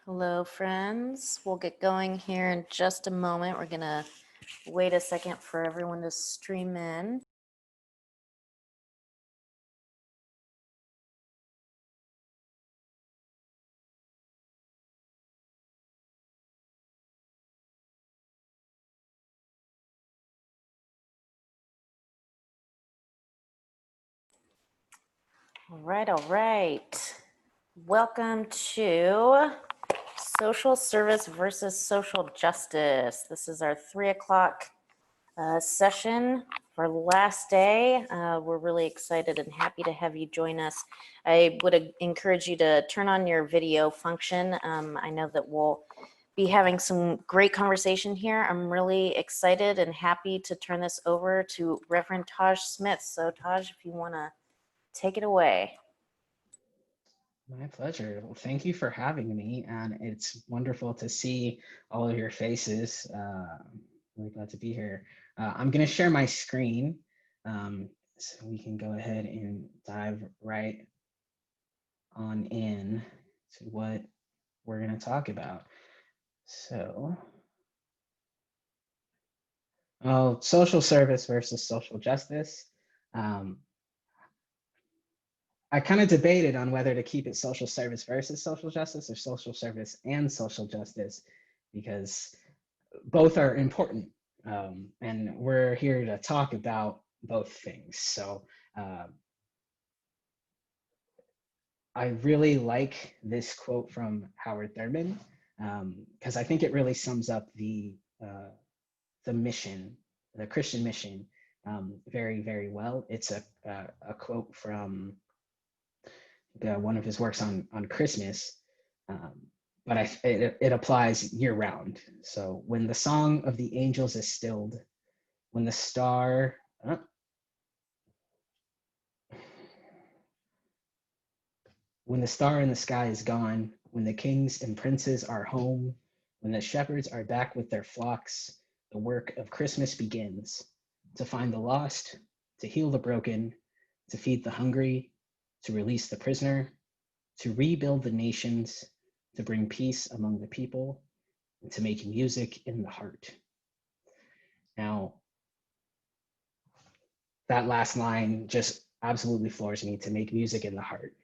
Hello, friends. We'll get going here in just a moment. We're going to wait a second for everyone to stream in. All right. Welcome to Social Service versus Social Justice. This is our 3 o'clock session for last day. We're really excited and happy to have you join us. I would encourage you to turn on your video function. I know that we'll be having some great conversation here. I'm really excited and happy to turn this over to Reverend Taj Smith. So Taj, if you want to take it away. My pleasure. Well, thank you for having me, and it's wonderful to see all of your faces. Really glad to be here. I'm going to share my screen so we can go ahead and dive right on in to what we're going to talk about. So, social service versus social justice. Um, I kind of debated on whether to keep it social service versus social justice or social service and social justice because both are important. And we're here to talk about both things. So uh, I really like this quote from Howard Thurman because I think it really sums up the mission, the Christian mission, very, very well. It's a quote from one of his works on Christmas, um, but it applies year round. So when the song of the angels is stilled, when the star, uh, when the star in the sky is gone, when the kings and princes are home, when the shepherds are back with their flocks, the work of Christmas begins to find the lost, to heal the broken, to feed the hungry, to release the prisoner, to rebuild the nations, to bring peace among the people, and to make music in the heart. Now, that last line just absolutely floors me, to make music in the heart.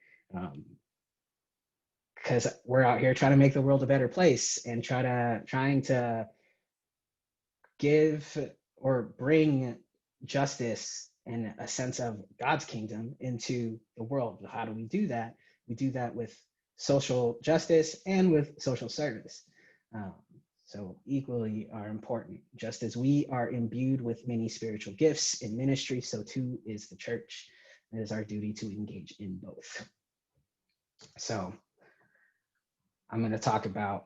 Because we're out here trying to make the world a better place and trying to give or bring justice and a sense of God's kingdom into the world. How do we do that? We do that with social justice and with social service. Um, so equally are important. Just as we are imbued with many spiritual gifts in ministry, so too is the church. It is our duty to engage in both. So I'm going to talk about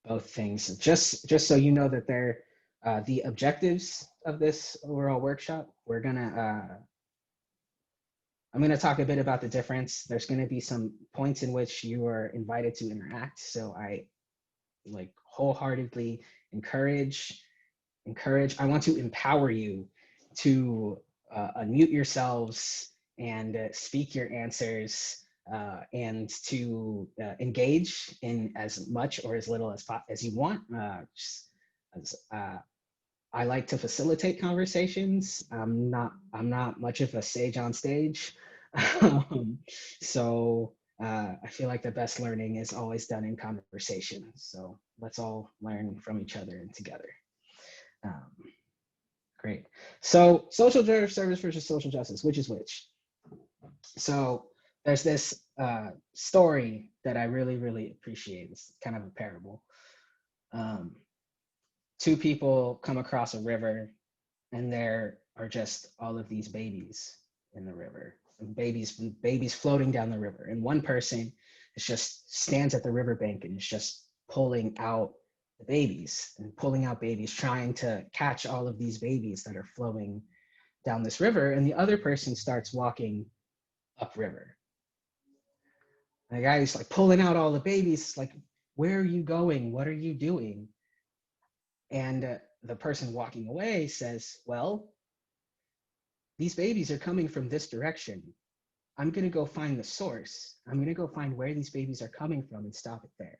both things, just so you know that they're the objectives of this overall workshop. I'm gonna talk a bit about the difference. There's gonna be some points in which you are invited to interact. So I like wholeheartedly encourage. I want to empower you to unmute yourselves and speak your answers and to engage in as much or as little as you want. As, I like to facilitate conversations. I'm not much of a sage on stage, um, so I feel like the best learning is always done in conversation. So let's all learn from each other and together. Um, Great. So social service versus social justice, which is which? So there's this story that I really, really appreciate. It's kind of a parable. Um, Two people come across a river, and there are just all of these babies in the river, babies floating down the river. And one person is just stands at the riverbank and is just pulling out the babies and pulling out babies, trying to catch all of these babies that are flowing down this river. And the other person starts walking upriver. And the guy is like pulling out all the babies, like, where are you going? What are you doing? And the person walking away says, well, these babies are coming from this direction. I'm going to go find the source. I'm going to go find where these babies are coming from and stop it there.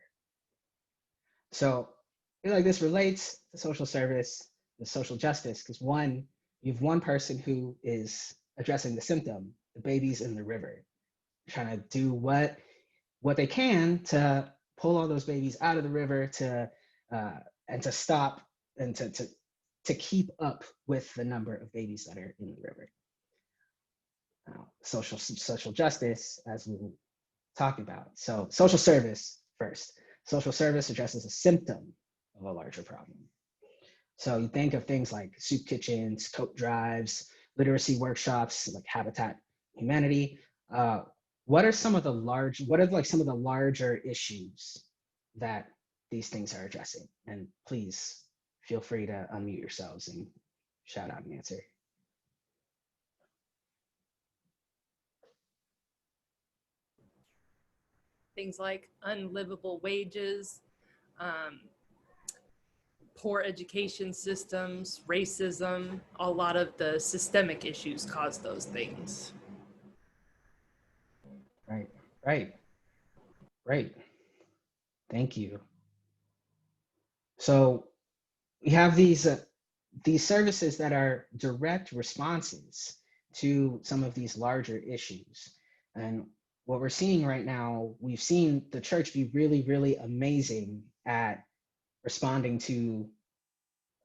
So I feel like this relates to social service, the social justice, because one, you have one person who is addressing the symptom, the babies in the river, trying to do what they can to pull all those babies out of the river and to stop and to keep up with the number of babies that are in the river. Social justice, as we talked about. So social service first. Social service addresses a symptom of a larger problem. So you think of things like soup kitchens, coat drives, literacy workshops, like Habitat Humanity. What are some of the larger issues that these things are addressing? And please feel free to unmute yourselves and shout out an answer. Things like unlivable wages, poor education systems, racism, a lot of the systemic issues cause those things. Right. Thank you. So we have these services that are direct responses to some of these larger issues. And what we're seeing right now, we've seen the church be really, really amazing at responding to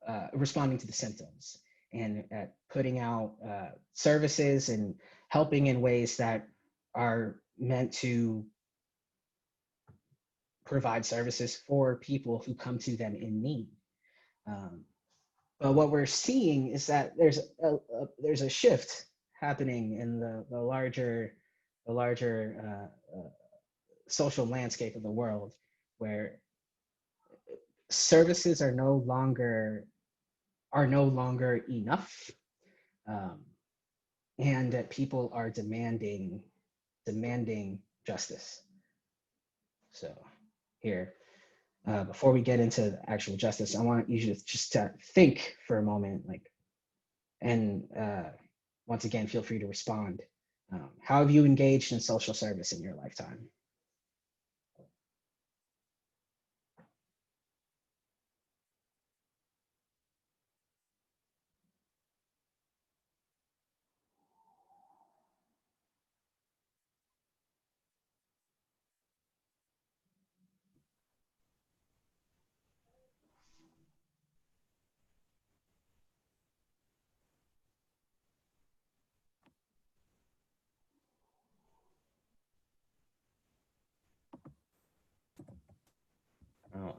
the symptoms and at putting out services and helping in ways that are meant to provide services for people who come to them in need. But what we're seeing is that there's a shift happening in the larger social landscape of the world, where services are no longer enough, and that people are demanding justice. So here, before we get into actual justice, I want you to just think for a moment, and once again, feel free to respond. How have you engaged in social service in your lifetime?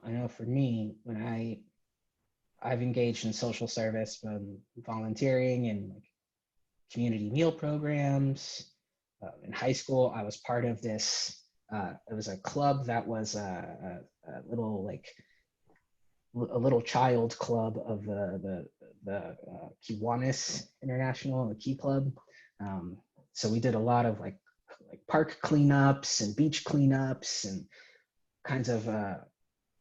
I know for me, when I've engaged in social service, from volunteering and community meal programs. In high school, I was part of this. It was a club that was a little child club of the Kiwanis International, the Key Club. So we did a lot of like park cleanups and beach cleanups and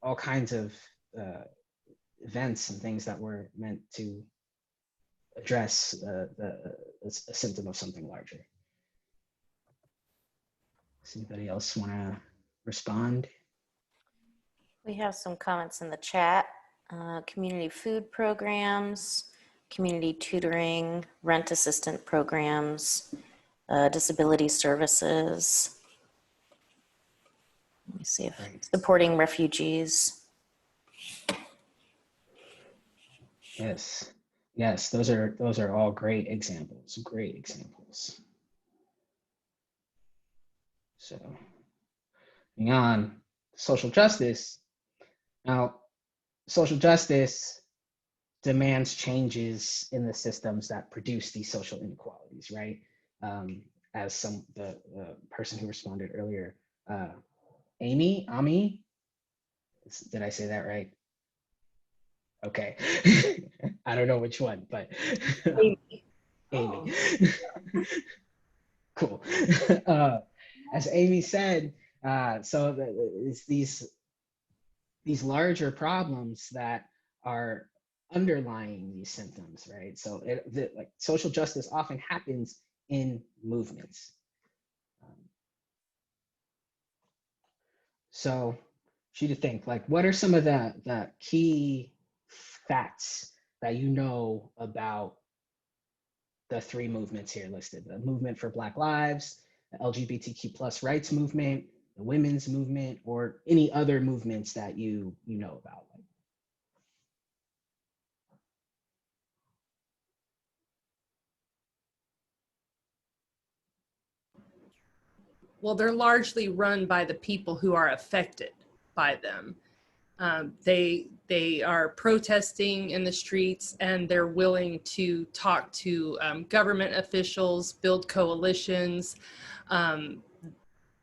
all kinds of events and things that were meant to address a symptom of something larger. Does anybody else want to respond? We have some comments in the chat. Community food programs, community tutoring, rent assistant programs, disability services. Let me see if supporting refugees. Yes, those are all great examples. So, moving on, social justice. Now, social justice demands changes in the systems that produce these social inequalities, right? As the person who responded earlier, Ami, did I say that right? Okay, I don't know which one, but Amy. Cool. As Amy said, so it's these larger problems that are underlying these symptoms, right? So like social justice often happens in movements. So you to think, like, what are some of the key facts that you know about the three movements here listed: the movement for Black Lives, the LGBTQ plus rights movement, the women's movement, or any other movements that you know about? Well, they're largely run by the people who are affected by them. They are protesting in the streets, and they're willing to talk to government officials, build coalitions,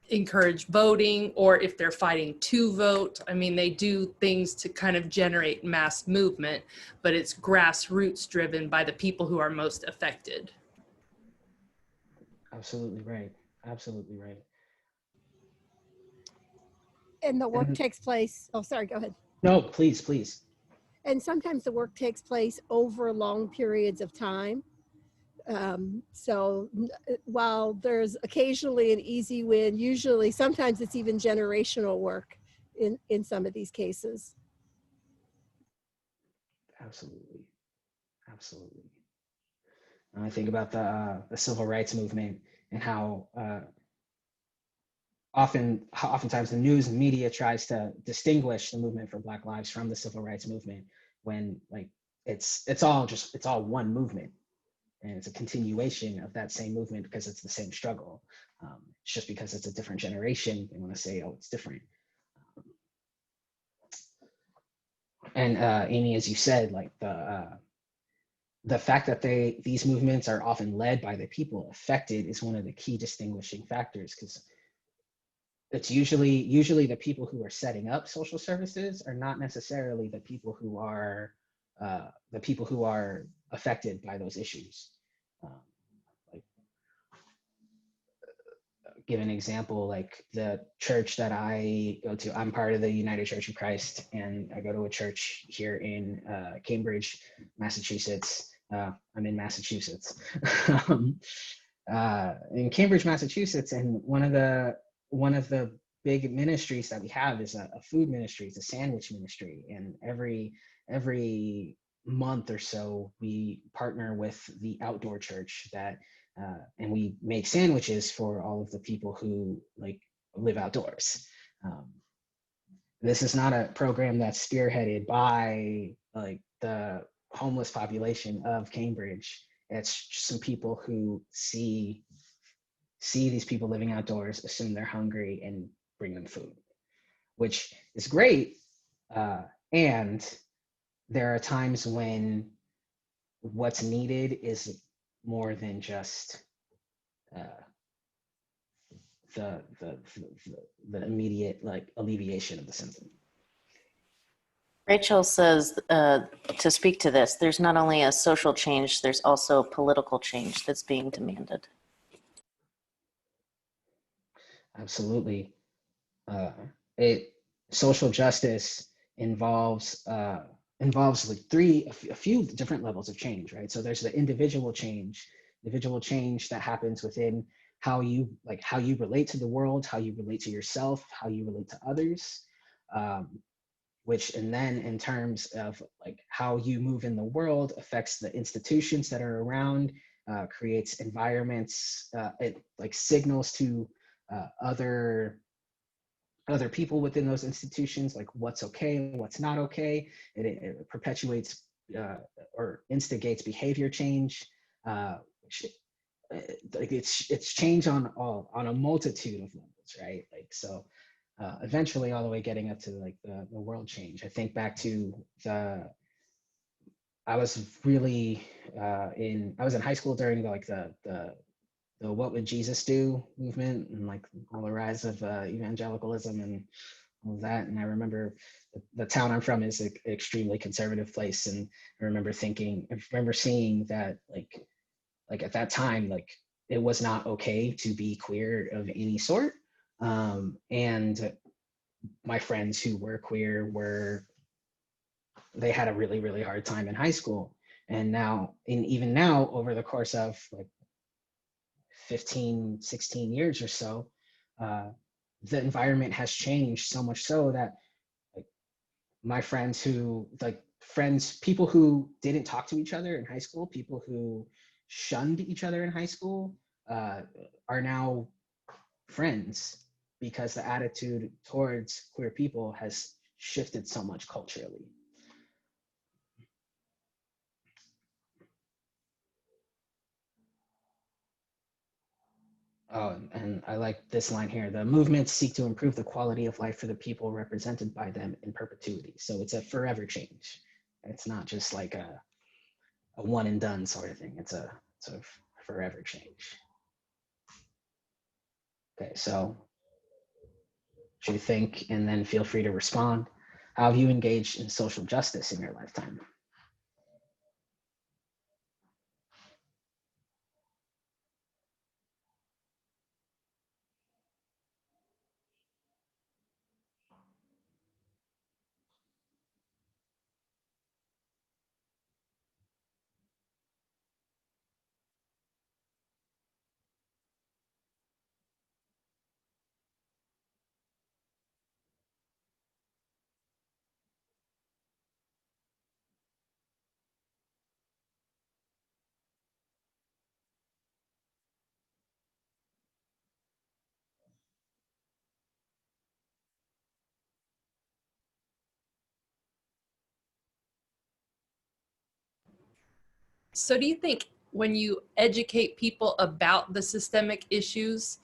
encourage voting, or if they're fighting to vote. I mean, they do things to kind of generate mass movement, but it's grassroots driven by the people who are most affected. Absolutely right. Absolutely right. And the work And takes place, oh, sorry, go ahead. no, please, please. And sometimes the work takes place over long periods of time. While there's occasionally an easy win, usually sometimes it's even generational work in some of these cases. Absolutely. Absolutely. And I think about the civil rights movement and how oftentimes the news and media tries to distinguish the movement for Black Lives from the civil rights movement, when like it's all one movement, and it's a continuation of that same movement because it's the same struggle. It's just because it's a different generation, they want to say, oh, it's different. And Amy, as you said, like the fact that these movements are often led by the people affected is one of the key distinguishing factors, because it's usually the people who are setting up social services are not necessarily the people who are affected by those issues. Like, give an example, like the church that I go to, I'm part of the United Church of Christ, and I go to a church here in Cambridge, Massachusetts. I'm in Massachusetts, in Cambridge, Massachusetts, and one of the big ministries that we have is a food ministry. It's a sandwich ministry, and every month or so we partner with the outdoor church and we make sandwiches for all of the people who like live outdoors. This is not a program that's spearheaded by like the homeless population of Cambridge. It's just some people who see these people living outdoors, assume they're hungry, and bring them food, which is great. And there are times when what's needed is more than just the immediate like alleviation of the symptom. Rachel says to speak to this, there's not only a social change, there's also political change that's being demanded. Absolutely. Social justice involves like a few different levels of change, right? So there's the individual change that happens within how you relate to the world, how you relate to yourself, how you relate to others, and then in terms of like how you move in the world affects the institutions that are around, creates environments, it like signals to other people within those institutions, like what's okay and what's not okay. It perpetuates or instigates behavior change. Like it's change on a multitude of levels, right? Like so, eventually, all the way getting up to like the world change. I think back to I was really in high school during the What Would Jesus Do movement, and like all the rise of evangelicalism and all of that. And I remember the town I'm from is an extremely conservative place. And I remember seeing that like at that time, like it was not okay to be queer of any sort. And my friends who were queer they had a really, really hard time in high school. And even now, over the course of like 15, 16 years or so, the environment has changed so much so that my friends who people who didn't talk to each other in high school, people who shunned each other in high school, uh, are now friends because the attitude towards queer people has shifted so much culturally. Oh, and I like this line here. The movements seek to improve the quality of life for the people represented by them in perpetuity. So it's a forever change. It's not just like a one and done sort of thing. It's a forever change. Okay, so what you think, and then feel free to respond. How have you engaged in social justice in your lifetime? So do you think when you educate people about the systemic issues,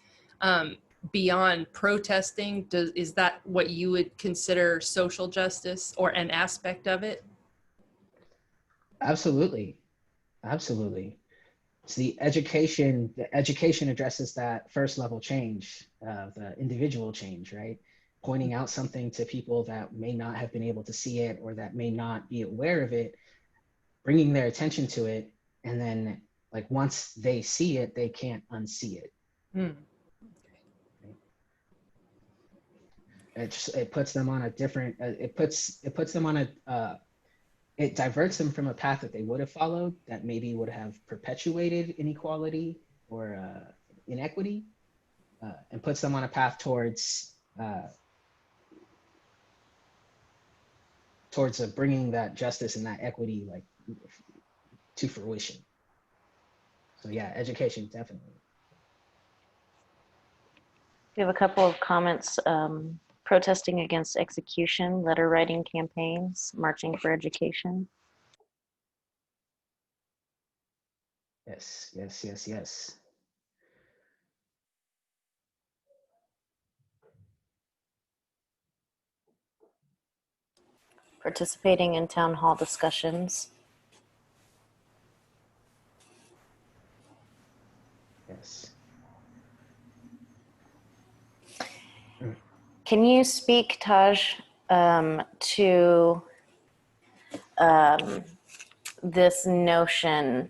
beyond protesting, is that what you would consider social justice or an aspect of it? Absolutely, absolutely. So the education addresses that first level change, the individual change, right? Pointing out something to people that may not have been able to see it or that may not be aware of it, bringing their attention to it, and then like once they see it, they can't unsee it. Hmm. It puts them on a different. It puts them on a. It diverts them from a path that they would have followed that maybe would have perpetuated inequality or inequity, and puts them on a path towards bringing that justice and that equity like to fruition. So yeah, education definitely. We have a couple of comments. Protesting against execution, letter writing campaigns, marching for education. Yes, yes, yes, yes. Participating in town hall discussions. Yes. Can you speak, Taj, to this notion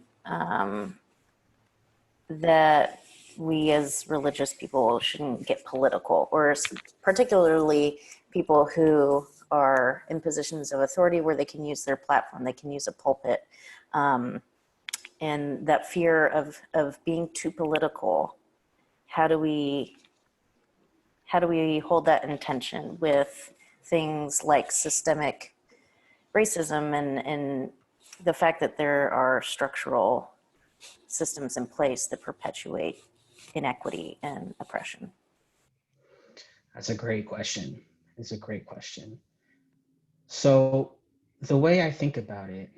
that we as religious people shouldn't get political, or particularly people who are in positions of authority where they can use their platform, they can use a pulpit, and that fear of being too political. How do we hold that in tension with things like systemic racism and the fact that there are structural systems in place that perpetuate inequity and oppression? That's a great question. It's a great question. So the way I think about it,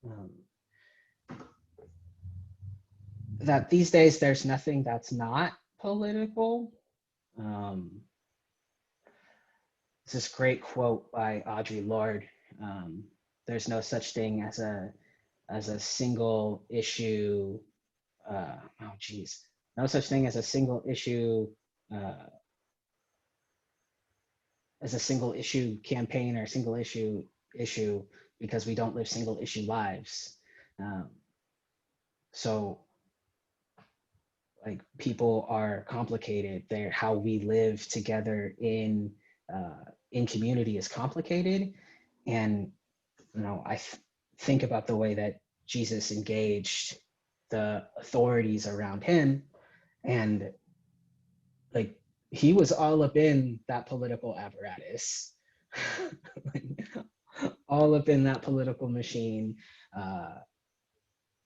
um, that these days there's nothing that's not political. Um, it's this great quote by Audre Lorde. Um, there's no such thing as a single issue. Oh, geez, no such thing uh, as a single issue campaign or single issue because we don't live single issue lives. Um, so like people are complicated. They're how we live together in community is complicated, and think about the way that Jesus engaged the authorities around him, and like he was all up in that political apparatus. all up in that political machine,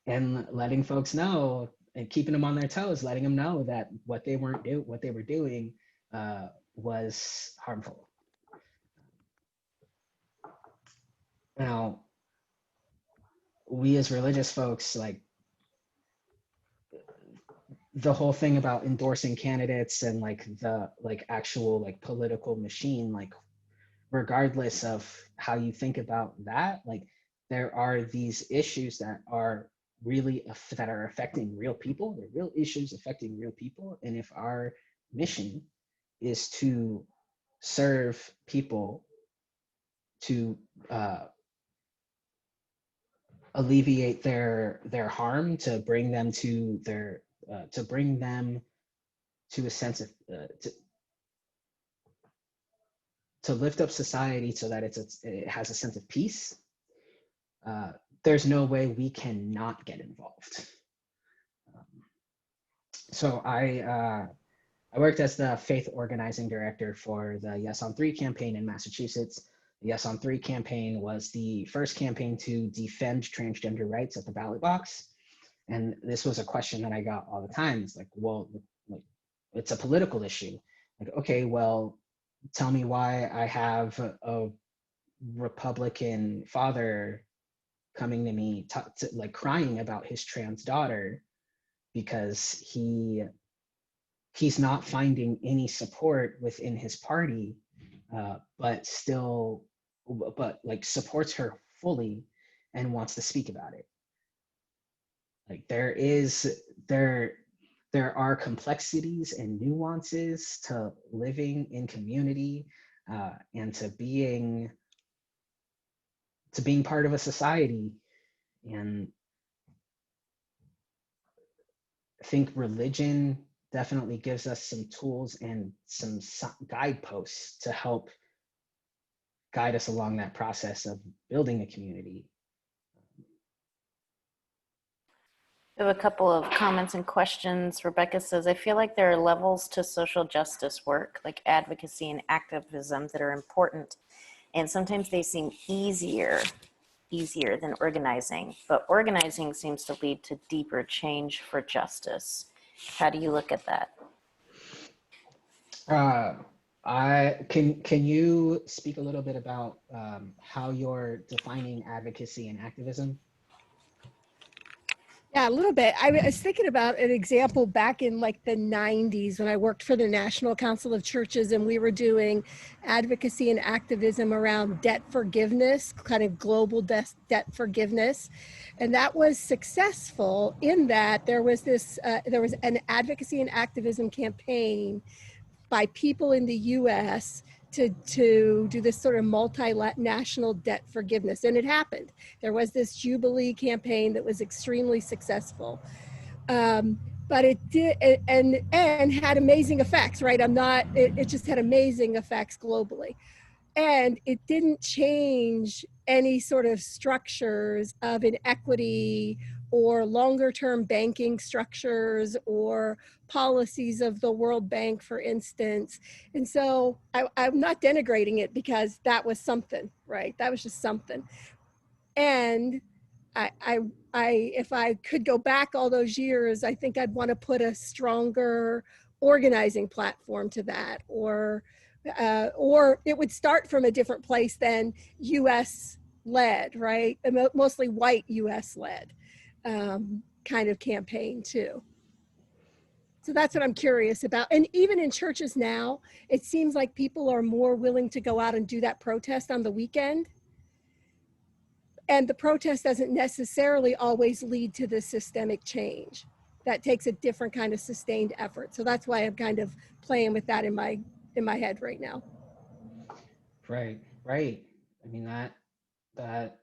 and letting folks know and keeping them on their toes, letting them know that what they were doing was harmful. Now, we as religious folks, like, the whole thing about endorsing candidates and like the actual like political machine, like, regardless of how you think about that, like, there are these issues that are that are affecting real people. They're real issues affecting real people. And if our mission is to serve people, to alleviate their harm, to bring them to a sense of to lift up society so that it has a sense of peace, there's no way we cannot get involved. So I worked as the faith organizing director for the Yes on 3 campaign in Massachusetts. The Yes on 3 campaign was the first campaign to defend transgender rights at the ballot box. And this was a question that I got all the time. It's like, well, like, it's a political issue. Like, okay, well, tell me why I have a Republican father coming to me like crying about his trans daughter because he's not finding any support within his party, but like supports her fully and wants to speak about it. Like, there are complexities and nuances to living in community, and to being part of a society. And I think religion definitely gives us some tools and some guideposts to help guide us along that process of building a community. We have a couple of comments and questions. Rebecca says, I feel like there are levels to social justice work, like advocacy and activism, that are important. And sometimes they seem easier than organizing, but organizing seems to lead to deeper change for justice. How do you look at that? Can you speak a little bit about how you're defining advocacy and activism? Yeah, a little bit. I was thinking about an example back in like the 90s when I worked for the National Council of Churches, and we were doing advocacy and activism around debt forgiveness, kind of global debt forgiveness. And that was successful in that there was an advocacy and activism campaign by people in the US to do this sort of multinational debt forgiveness. And it happened. There was this Jubilee campaign that was extremely successful. But it did, and had amazing effects, right? It just had amazing effects globally. And it didn't change any sort of structures of inequity or longer term banking structures or policies of the World Bank, for instance. And so I'm not denigrating it because that was something, right? That was just something. And if I could go back all those years, I think I'd want to put a stronger organizing platform to that, or it would start from a different place than U.S. led, right? Mostly white U.S. led kind of campaign too. So that's what I'm curious about. And even in churches now, it seems like people are more willing to go out and do that protest on the weekend. And the protest doesn't necessarily always lead to the systemic change. That takes a different kind of sustained effort. So that's why I'm kind of playing with that in my head right now. Right. I mean, that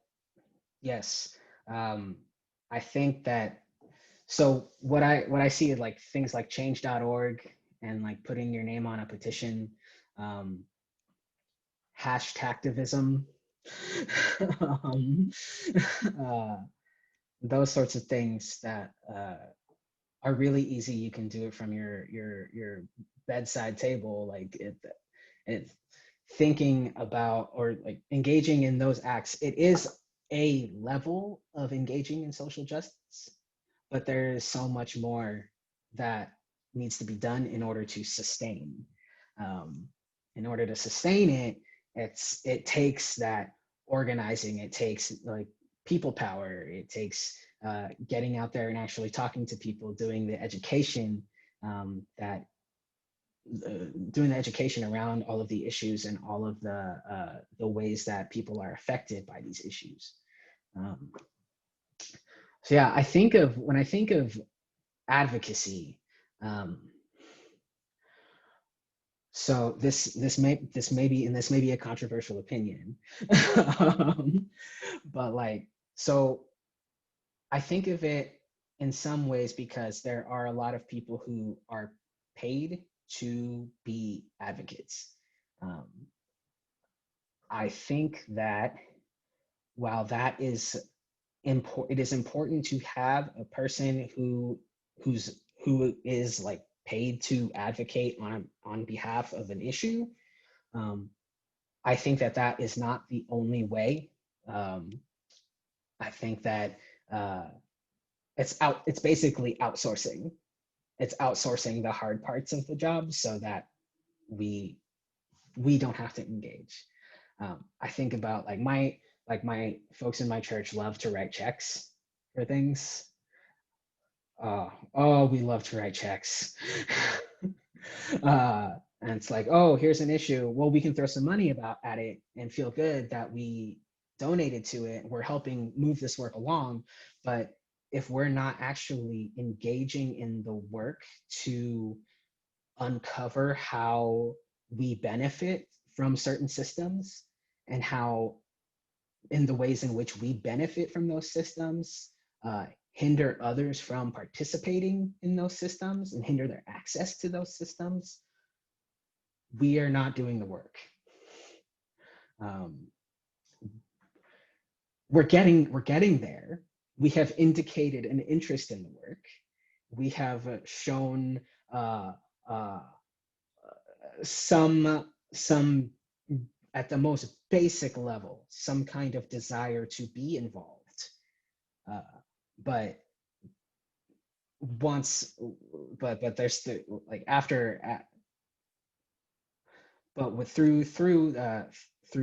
yes. I think that, so what I see is like things like change.org and like putting your name on a petition, hashtagtivism, those sorts of things that are really easy. You can do it from your bedside table. Like thinking about or like engaging in those acts, it is a level of engaging in social justice, but there is so much more that needs to be done in order to sustain. In order to sustain it, it takes that organizing, it takes like people power, it takes getting out there and actually talking to people, doing the education that doing the education around all of the issues and all of the ways that people are affected by these issues. So yeah, when I think of advocacy, so this may be a controversial opinion, but like, so I think of it in some ways because there are a lot of people who are paid to be advocates. I think that while that is important, it is important to have a person who is like paid to advocate on behalf of an issue. I think that is not the only way. I think that it's basically outsourcing. It's outsourcing the hard parts of the job so that we don't have to engage. I think about like my folks in my church love to write checks for things. Oh, we love to write checks. And it's like, oh, here's an issue. Well, we can throw some money at it and feel good that we donated to it. We're helping move this work along. But if we're not actually engaging in the work to uncover how we benefit from certain systems and how in the ways in which we benefit from those systems hinder others from participating in those systems and hinder their access to those systems, we are not doing the work. We're getting there. We have indicated an interest in the work. We have shown some at the most basic level, some kind of desire to be involved. But there's the like but with through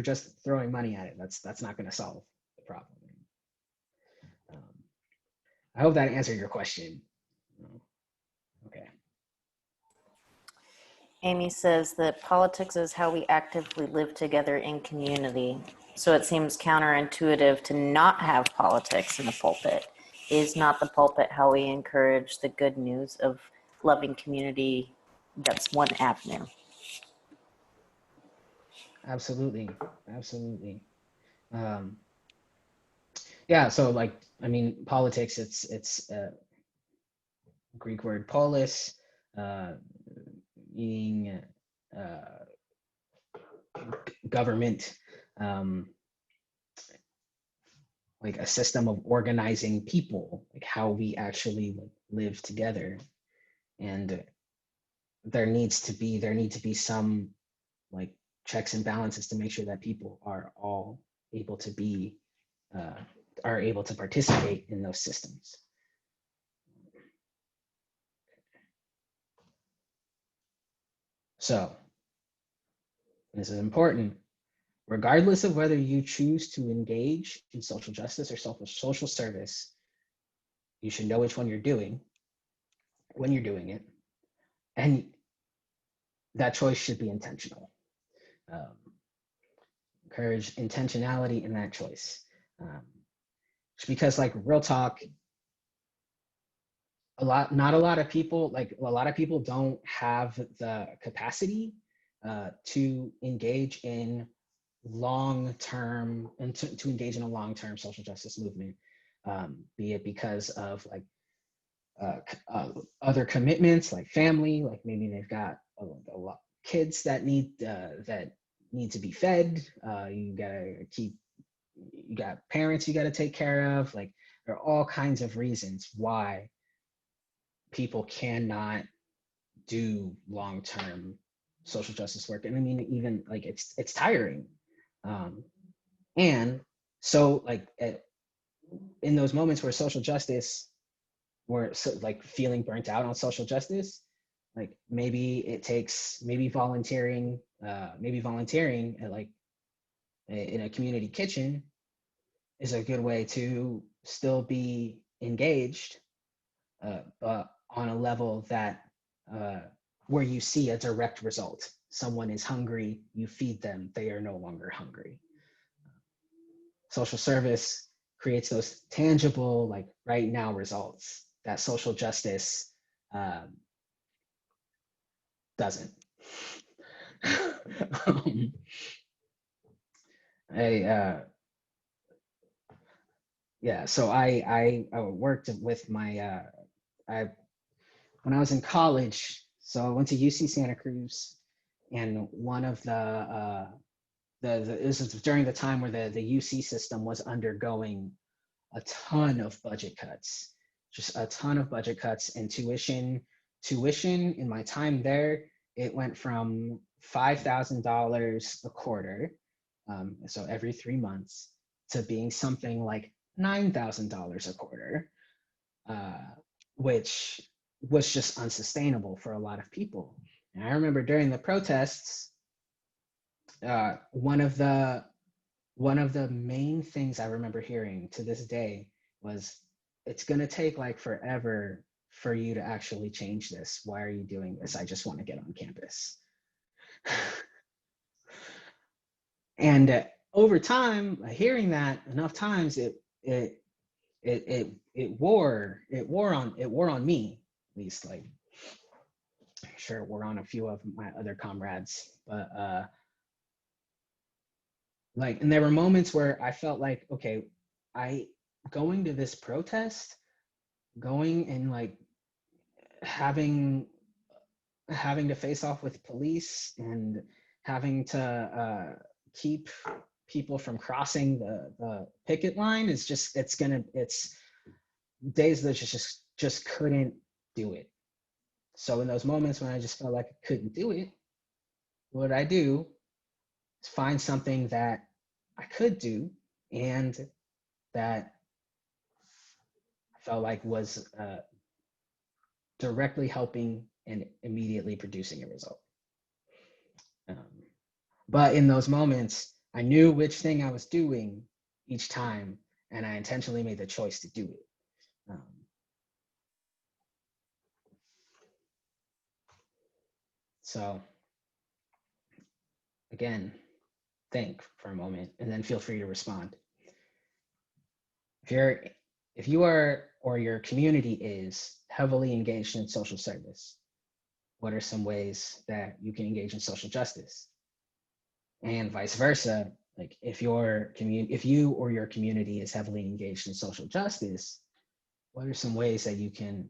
just throwing money at it, that's not going to solve the problem. I hope that answered your question. Okay. Amy says that politics is how we actively live together in community. So it seems counterintuitive to not have politics in the pulpit. Is not the pulpit how we encourage the good news of loving community? That's one avenue. Absolutely. Yeah, so like, I mean, politics, it's Greek word polis, meaning government, like a system of organizing people, like how we actually live together. And there need to be some like checks and balances to make sure that people are all able to be are able to participate in those systems. So this is important. Regardless of whether you choose to engage in social justice or social service, you should know which one you're doing when you're doing it, and that choice should be intentional. Encourage intentionality in that choice, because like real talk, not a lot of people don't have the capacity to engage in long-term and to engage in a long-term social justice movement, be it because of like other commitments like family, like maybe they've got a lot of kids that need to be fed, you got parents you got to take care of. Like there are all kinds of reasons why people cannot do long-term social justice work. And I mean, even like it's tiring. And so like in those moments where social justice, where so, like feeling burnt out on social justice, like maybe it takes volunteering at like in a community kitchen is a good way to still be engaged, but on a level that where you see a direct result. Someone is hungry, you feed them, they are no longer hungry. Social service creates those tangible, like right now results that social justice doesn't. Yeah, so I worked with my I when I was in college. So I went to UC Santa Cruz, and one of this is during the time where the UC system was undergoing a ton of budget cuts, just a ton of budget cuts, and tuition in my time there, it went from $5,000 a quarter, so every 3 months, to being something like $9,000 a quarter, which was just unsustainable for a lot of people. And I remember during the protests, one of the main things I remember hearing to this day was, it's going to take like forever for you to actually change this. Why are you doing this? I just want to get on campus. And over time, hearing that enough times, it wore on me, at least. Like, I'm sure it wore on a few of my other comrades, but like, and there were moments where I felt like, okay, going to this protest, going and like having to face off with police and having to keep people from crossing the picket line is just, it's days that just couldn't do it. So in those moments when I just felt like I couldn't do it, what I do is find something that I could do and that I felt like was directly helping and immediately producing a result. But in those moments, I knew which thing I was doing each time, and I intentionally made the choice to do it. So again, think for a moment and then feel free to respond. If you are, or your community is heavily engaged in social service, what are some ways that you can engage in social justice? And vice versa, like if you or your community is heavily engaged in social justice, what are some ways that you can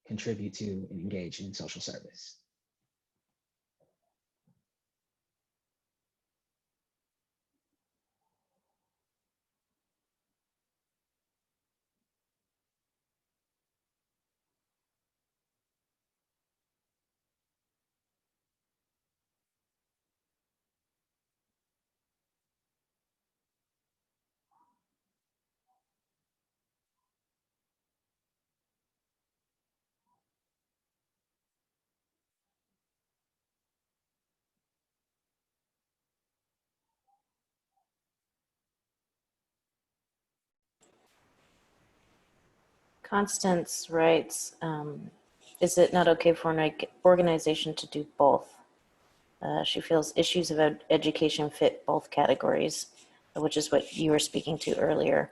contribute to and engage in social service? Constance writes, is it not okay for an organization to do both? She feels issues of education fit both categories, which is what you were speaking to earlier.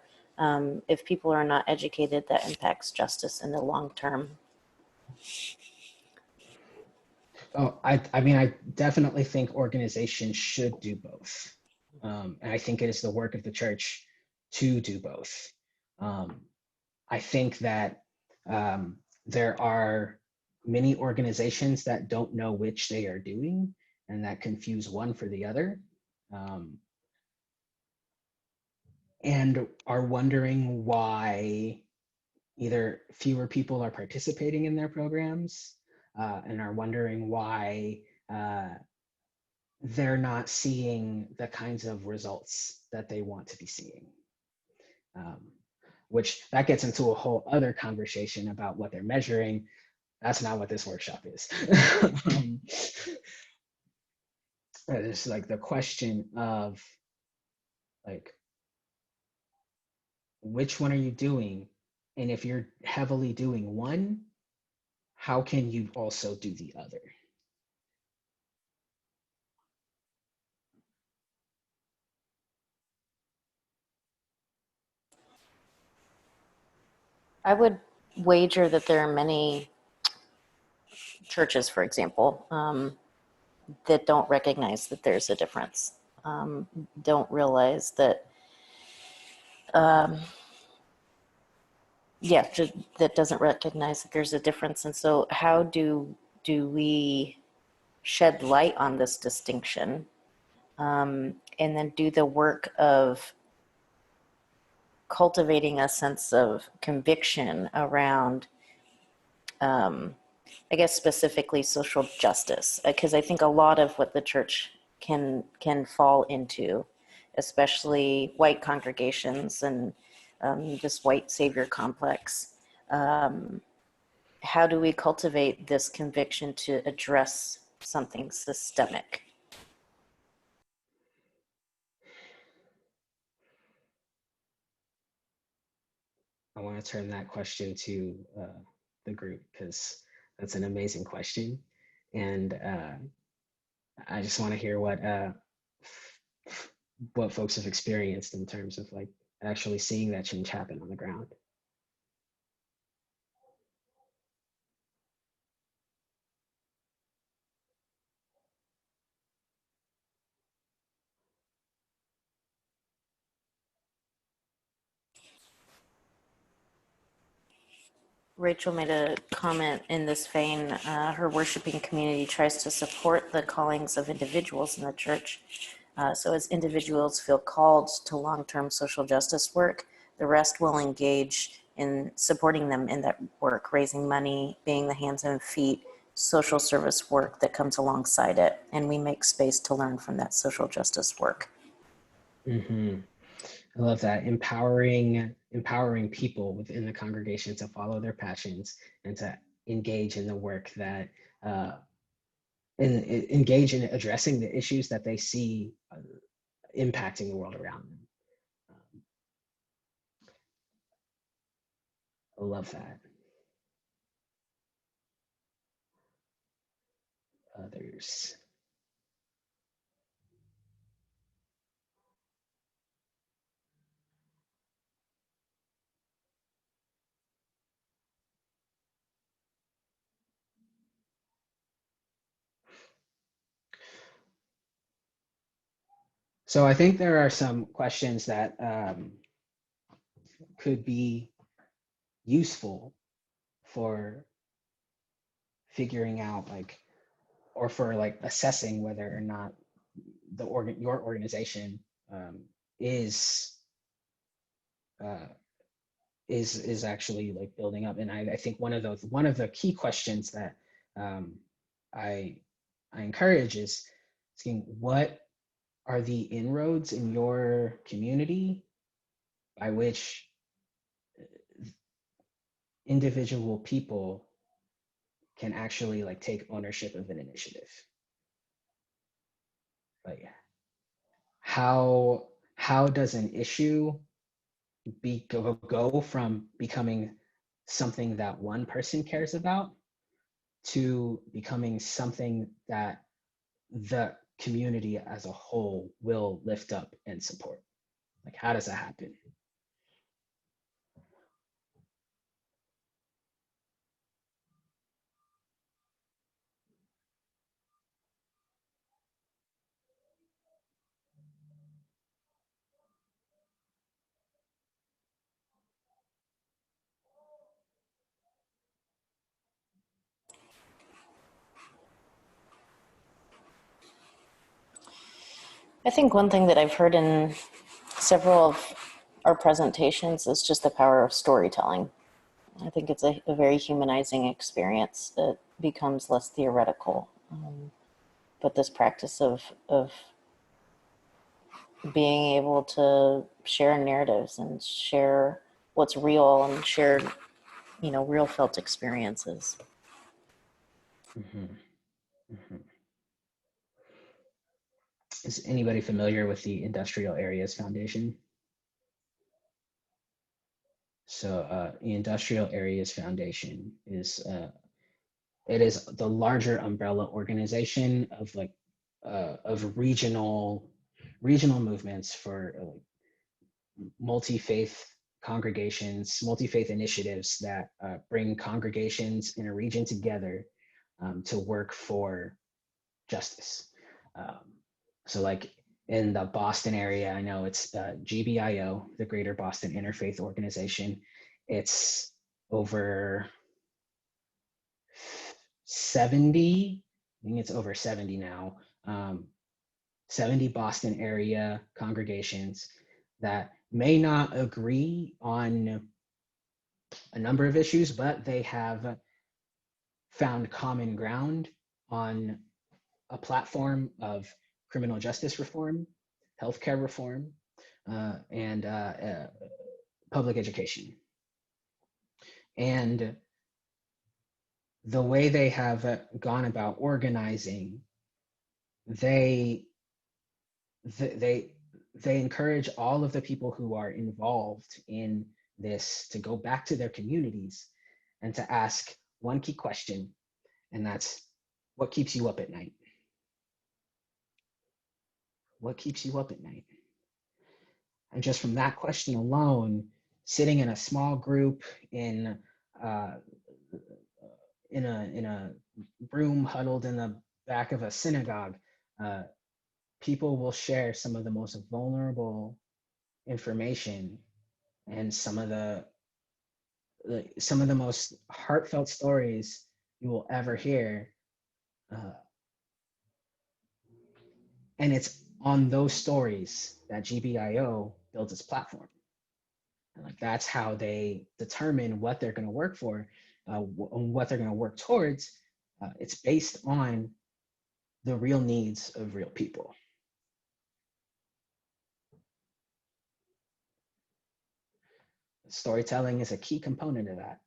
If people are not educated, that impacts justice in the long term. Oh, I mean, I definitely think organizations should do both. And I think it is the work of the church to do both. I think that there are many organizations that don't know which they are doing and that confuse one for the other, and are wondering why either fewer people are participating in their programs, and are wondering why they're not seeing the kinds of results that they want to be seeing. Which that gets into a whole other conversation about what they're measuring. That's not what this workshop is. It's like the question of like, which one are you doing? And if you're heavily doing one, how can you also do the other? I would wager that there are many churches, for example, that don't recognize that there's a difference, don't realize that, that doesn't recognize that there's a difference. And so how do we shed light on this distinction, and then do the work of cultivating a sense of conviction around, I guess specifically social justice, because I think a lot of what the church can fall into, especially white congregations and this white savior complex. How do we cultivate this conviction to address something systemic? I want to turn that question to the group because that's an amazing question. And I just want to hear what folks have experienced in terms of like actually seeing that change happen on the ground. Rachel made a comment in this vein. Her worshiping community tries to support the callings of individuals in the church. So as individuals feel called to long-term social justice work, the rest will engage in supporting them in that work, raising money, being the hands and feet, social service work that comes alongside it. And we make space to learn from that social justice work. Mm-hmm. I love that. Empowering people within the congregation to follow their passions and to engage in the work that and engage in addressing the issues that they see impacting the world around them. I love that. Others. So I think there are some questions that could be useful for figuring out like, or for like assessing whether or not your organization is actually like building up. And I think one of the key questions that I encourage is asking, what are the inroads in your community by which individual people can actually like take ownership of an initiative? Like how does an issue go from becoming something that one person cares about to becoming something that the community as a whole will lift up and support? Like, how does that happen? I think one thing that I've heard in several of our presentations is just the power of storytelling. I think it's a very humanizing experience that becomes less theoretical. but this practice of being able to share narratives and share what's real and share, real felt experiences. Mhm. Mhm. Is anybody familiar with the Industrial Areas Foundation? So the Industrial Areas Foundation is it is the larger umbrella organization of of regional movements for multi-faith congregations, multi-faith initiatives that bring congregations in a region together to work for justice. Um, so like in the Boston area, I know it's GBIO, the Greater Boston Interfaith Organization. It's over 70, I think it's over 70 now, 70 Boston area congregations that may not agree on a number of issues, but they have found common ground on a platform of criminal justice reform, healthcare reform, and public education. And the way they have gone about organizing, they they encourage all of the people who are involved in this to go back to their communities and to ask one key question, and that's, what keeps you up at night? What keeps you up at night? And just from that question alone, sitting in a small group uh, in a room huddled in the back of a synagogue, uh, people will share some of the most vulnerable information and some of the most heartfelt stories you will ever hear, uh, and it's on those stories that GBIO builds its platform. And like that's how they determine what they're going to work for, what they're going to work towards. It's based on the real needs of real people. Storytelling is a key component of that.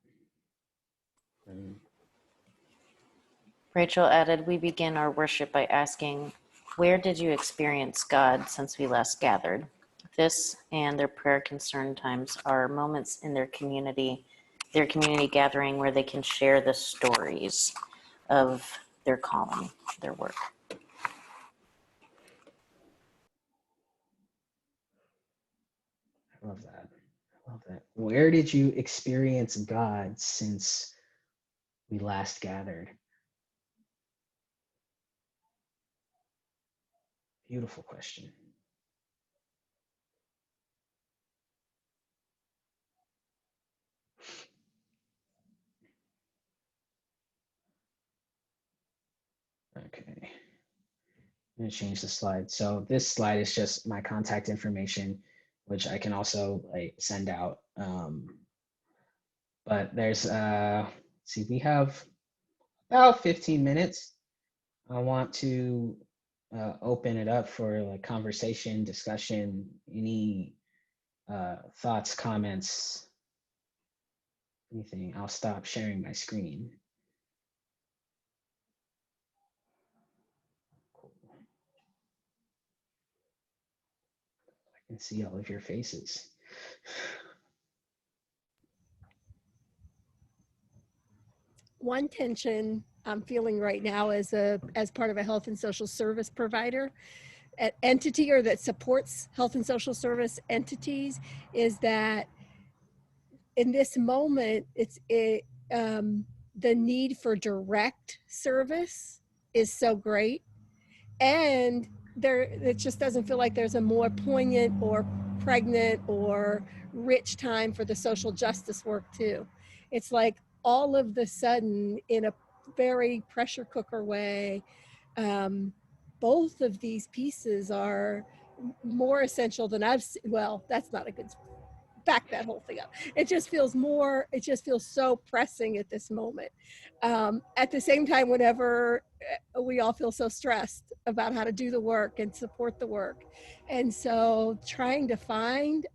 Rachel added, we begin our worship by asking, where did you experience God since we last gathered? This and their prayer concern times are moments in their community gathering where they can share the stories of their calling, their work. I love that. I love that. Where did you experience God since we last gathered? Beautiful question. Okay. I'm going to change the slide. So this slide is just my contact information, which I can also send out. But there's, see, we have about 15 minutes. I want to open it up for like conversation, discussion, any thoughts, comments, anything. I'll stop sharing my screen. Cool. I can see all of your faces. One tension I'm feeling right now as part of a health and social service provider entity, or that supports health and social service entities, is that in this moment the need for direct service is so great, and it just doesn't feel like there's a more poignant or pregnant or rich time for the social justice work too. It's like all of the sudden, in a very pressure cooker way, both of these pieces are more essential than well, that's not a good back that whole thing up. It just feels so pressing at this moment. At the same time, whenever we all feel so stressed about how to do the work and support the work. And so trying to find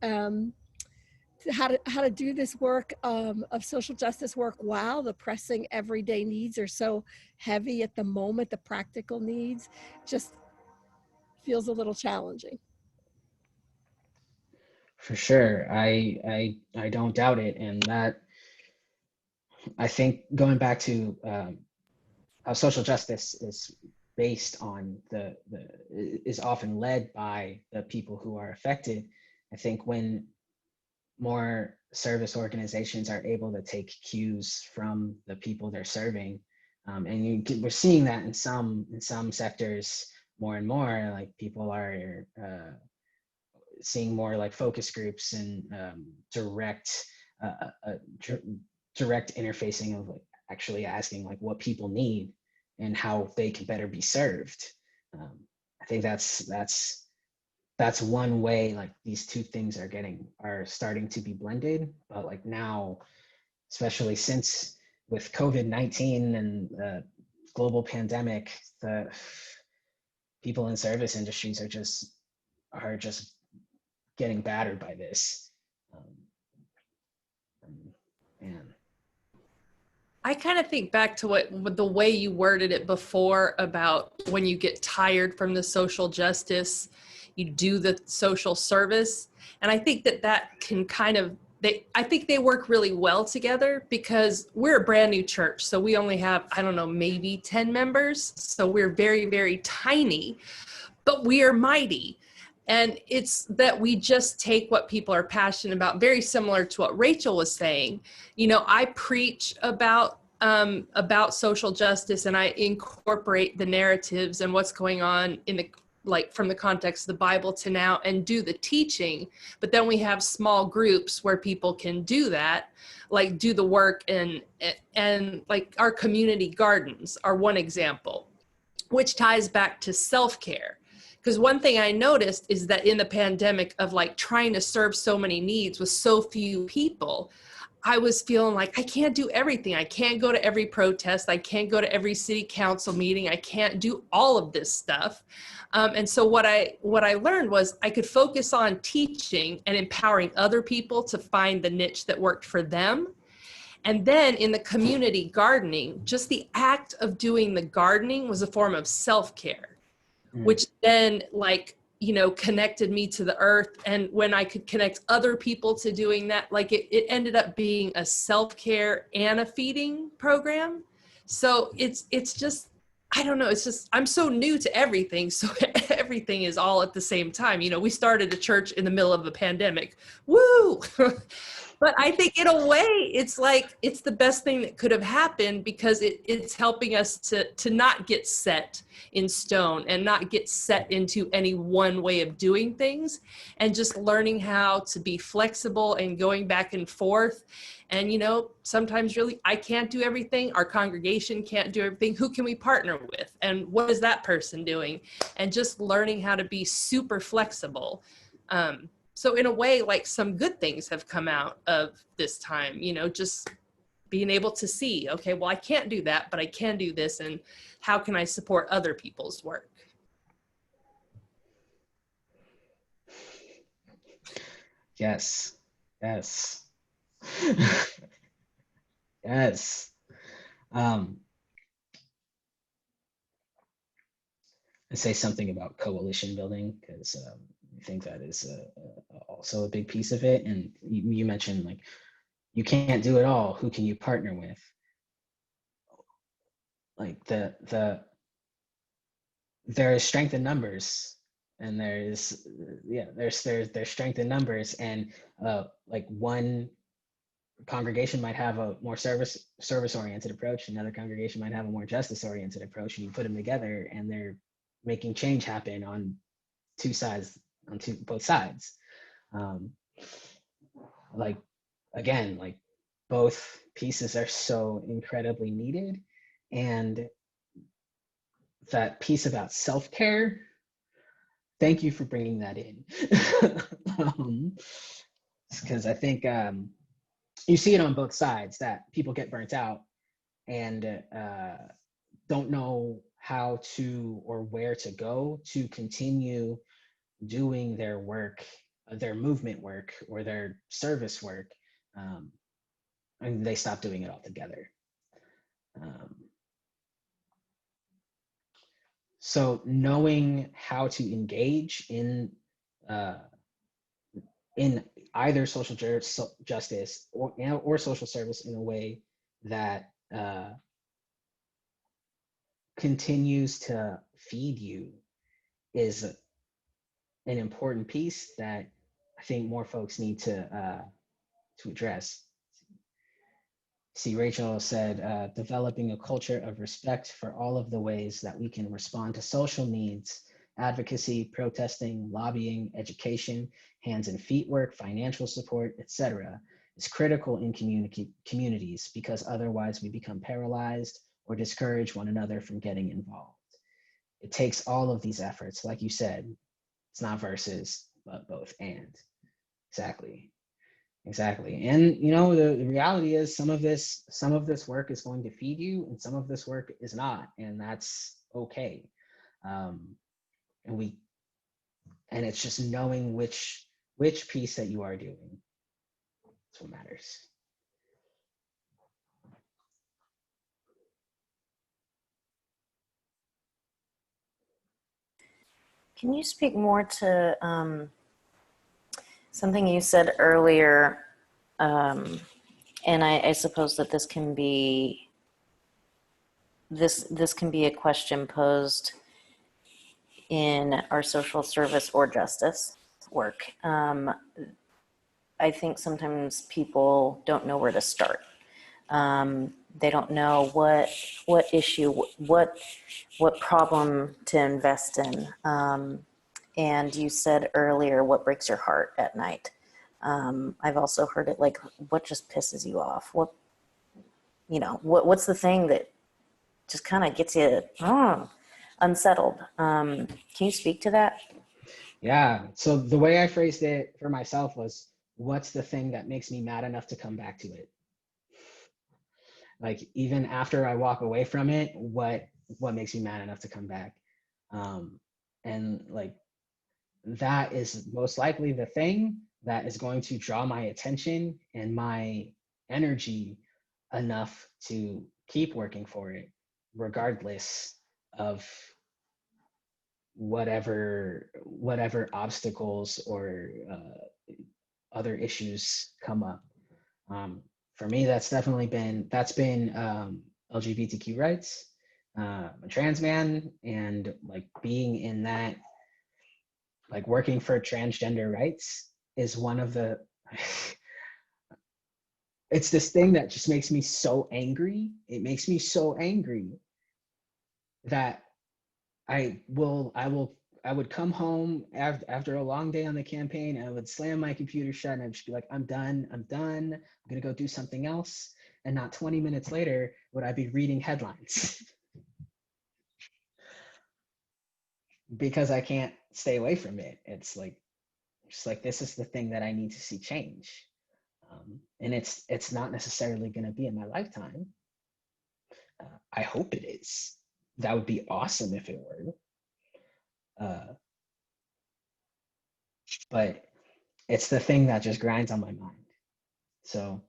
how to do this work of social justice work while the pressing everyday needs are so heavy at the moment, the practical needs just feels a little challenging. For sure. I don't doubt it. And that, I think going back to how social justice is based on is often led by the people who are affected. I think when more service organizations are able to take cues from the people they're serving, we're seeing that in some sectors more and more, like people are seeing more like focus groups and direct interfacing of like actually asking like what people need and how they can better be served. I think that's one way like these two things are starting to be blended. But like now, especially since with COVID-19 and the global pandemic, the people in service industries are just getting battered by this. And I kind of think back to what the way you worded it before about when you get tired from the social justice, you do the social service. And I think that can kind of, I think they work really well together because we're a brand new church. So we only have, I don't know, maybe 10 members. So we're very, very tiny, but we are mighty. And it's that we just take what people are passionate about, very similar to what Rachel was saying. You know, I preach about social justice, and I incorporate the narratives and what's going on in the, like from the context of the Bible to now, and do the teaching. But then we have small groups where people can do that, like do the work, and like our community gardens are one example, which ties back to self-care. Because one thing I noticed is that in the pandemic of like trying to serve so many needs with so few people, I was feeling like I can't do everything. I can't go to every protest. I can't go to every city council meeting. I can't do all of this stuff. And so what I learned was I could focus on teaching and empowering other people to find the niche that worked for them. And then in the community gardening, just the act of doing the gardening was a form of self-care, which then like, you know, connected me to the earth. And when I could connect other people to doing that, like it ended up being a self-care and a feeding program. So it's just, I don't know, it's just, I'm so new to everything. So everything is all at the same time. You know, we started a church in the middle of a pandemic. Woo! But I think in a way, it's like, it's the best thing that could have happened because it's helping us to not get set in stone and not get set into any one way of doing things, and just learning how to be flexible and going back and forth. And, you know, sometimes really, I can't do everything. Our congregation can't do everything. Who can we partner with? And what is that person doing? And just learning how to be super flexible. So in a way, like some good things have come out of this time, you know, just being able to see, okay, well, I can't do that, but I can do this. And how can I support other people's work? yes. Yes. Yes. I say something about coalition building because I think that is also a big piece of it. And you mentioned like you can't do it all. Who can you partner with? Like there is strength in numbers, and there's strength in numbers, and like one congregation might have a more service oriented approach, another congregation might have a more justice oriented approach, and you put them together and they're making change happen on both sides. Like again, like both pieces are so incredibly needed. And that piece about self-care, thank you for bringing that in. because I think you see it on both sides that people get burnt out and don't know how to or where to go to continue doing their work, their movement work or their service work, and they stop doing it altogether. So knowing how to engage in either social justice or social service in a way that continues to feed you is an important piece that I think more folks need to address. See, Rachel said, developing a culture of respect for all of the ways that we can respond to social needs, advocacy, protesting, lobbying, education, hands and feet work, financial support, etc., is critical in communities because otherwise we become paralyzed or discourage one another from getting involved. It takes all of these efforts, like you said, it's not versus, but both and. Exactly. Exactly. And you know, the reality is some of this work is going to feed you and some of this work is not, and that's okay. And it's just knowing which piece that you are doing. That's what matters. Can you speak more to something you said earlier? And I suppose that this can be a question posed in our social service or justice work. I think sometimes people don't know where to start. They don't know what issue, what problem to invest in. And you said earlier, what breaks your heart at night? I've also heard it like, what just pisses you off? What's the thing that just kind of gets you unsettled? Can you speak to that? Yeah. So the way I phrased it for myself was, what's the thing that makes me mad enough to come back to it? Like, even after I walk away from it, what makes me mad enough to come back? And like, that is most likely the thing that is going to draw my attention and my energy enough to keep working for it, regardless of whatever obstacles or other issues come up. For me, that's been LGBTQ rights. I'm a trans man, and like being in that, like working for transgender rights is one of the it's this thing that just makes me so angry. It makes me so angry that I would come home after a long day on the campaign, and I would slam my computer shut and I'd just be like, I'm done. I'm gonna go do something else. And not 20 minutes later would I be reading headlines because I can't stay away from it. It's like, just like, this is the thing that I need to see change. And it's not necessarily going to be in my lifetime. I hope it is. That would be awesome if it were. But it's the thing that just grinds on my mind. So,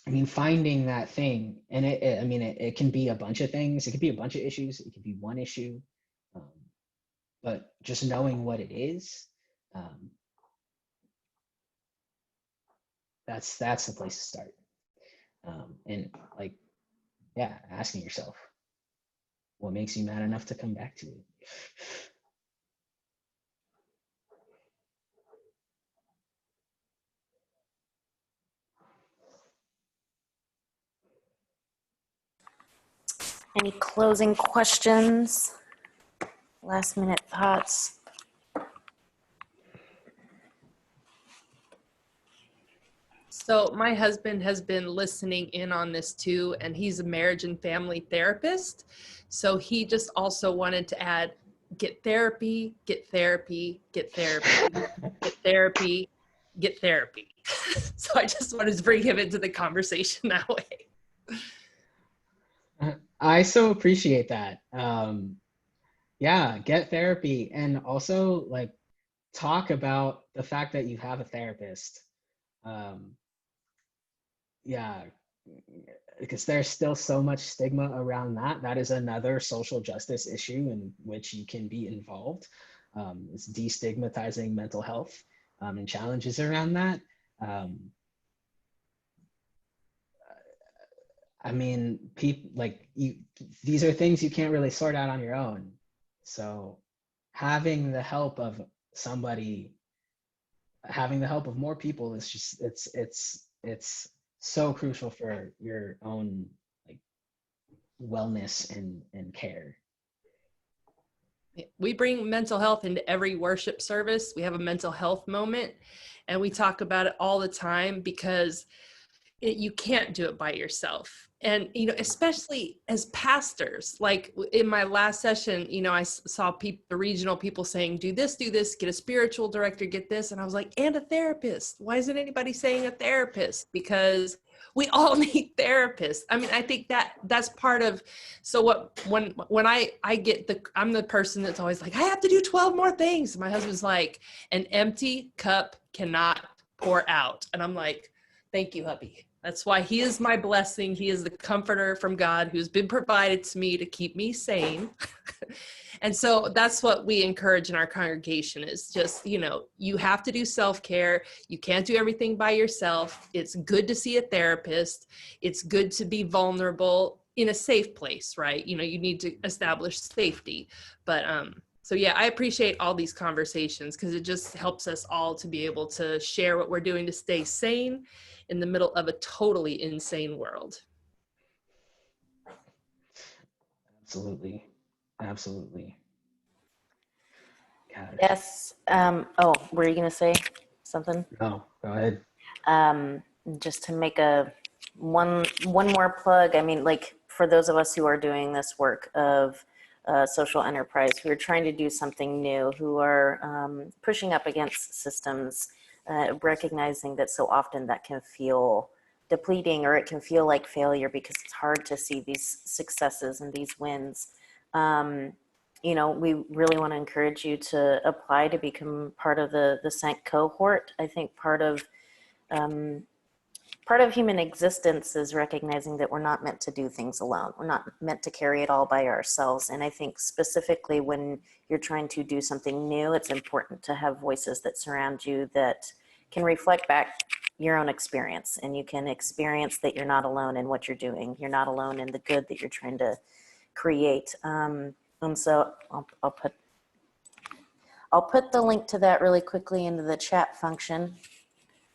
I mean, finding that thing, and it can be a bunch of things. It could be a bunch of issues. It could be one issue. But just knowing what it is, that's the place to start. And like, yeah, asking yourself, what makes you mad enough to come back to it? Any closing questions? Last minute thoughts? So my husband has been listening in on this too, and he's a marriage and family therapist. So he just also wanted to add, get therapy, get therapy, get therapy, get therapy. get therapy. So I just wanted to bring him into the conversation that way. I so appreciate that. Yeah, get therapy, and also like talk about the fact that you have a therapist. Um, yeah, because there's still so much stigma around that. That is another social justice issue in which you can be involved. It's destigmatizing mental health and challenges around that. Um, I mean, people like you, these are things you can't really sort out on your own. So having the help of somebody, having the help of more people is just, it's so crucial for your own like wellness and care. We bring mental health into every worship service. We have a mental health moment, and we talk about it all the time because you can't do it by yourself. And, you know, especially as pastors, like in my last session, you know, I saw people, the regional people saying, do this, get a spiritual director, get this. And I was like, and a therapist. Why isn't anybody saying a therapist? Because we all need therapists. I mean, I think that's part of, so what, when I get I'm the person that's always like, I have to do 12 more things. My husband's like, an empty cup cannot pour out. And I'm like, thank you, hubby. That's why he is my blessing. He is the comforter from God who's been provided to me to keep me sane. And so that's what we encourage in our congregation is just, you know, you have to do self-care. You can't do everything by yourself. It's good to see a therapist. It's good to be vulnerable in a safe place, right? You know, you need to establish safety. But so yeah, I appreciate all these conversations because it just helps us all to be able to share what we're doing to stay sane in the middle of a totally insane world. Absolutely. Absolutely. Gosh. Yes. Oh, were you going to say something? No, go ahead. Just to make one more plug. I mean, like for those of us who are doing this work of social enterprise, who are trying to do something new, who are pushing up against systems, recognizing that so often that can feel depleting or it can feel like failure because it's hard to see these successes and these wins. You know, we really want to encourage you to apply to become part of the SANC cohort. I think part of human existence is recognizing that we're not meant to do things alone. We're not meant to carry it all by ourselves. And I think specifically when you're trying to do something new, it's important to have voices that surround you that can reflect back your own experience, and you can experience that you're not alone in what you're doing. You're not alone in the good that you're trying to create. And so I'll put the link to that really quickly into the chat function,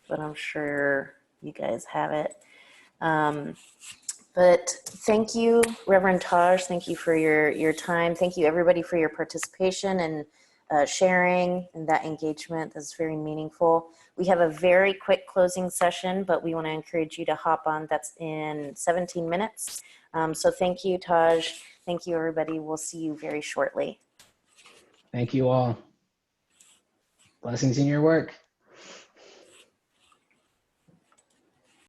but I'm sure you guys have it. But thank you, Reverend Taj. Thank you for your time. Thank you, everybody, for your participation and sharing and that engagement. That's very meaningful. We have a very quick closing session, but we want to encourage you to hop on. That's in 17 minutes. So thank you, Taj. Thank you, everybody. We'll see you very shortly. Thank you all. Blessings in your work.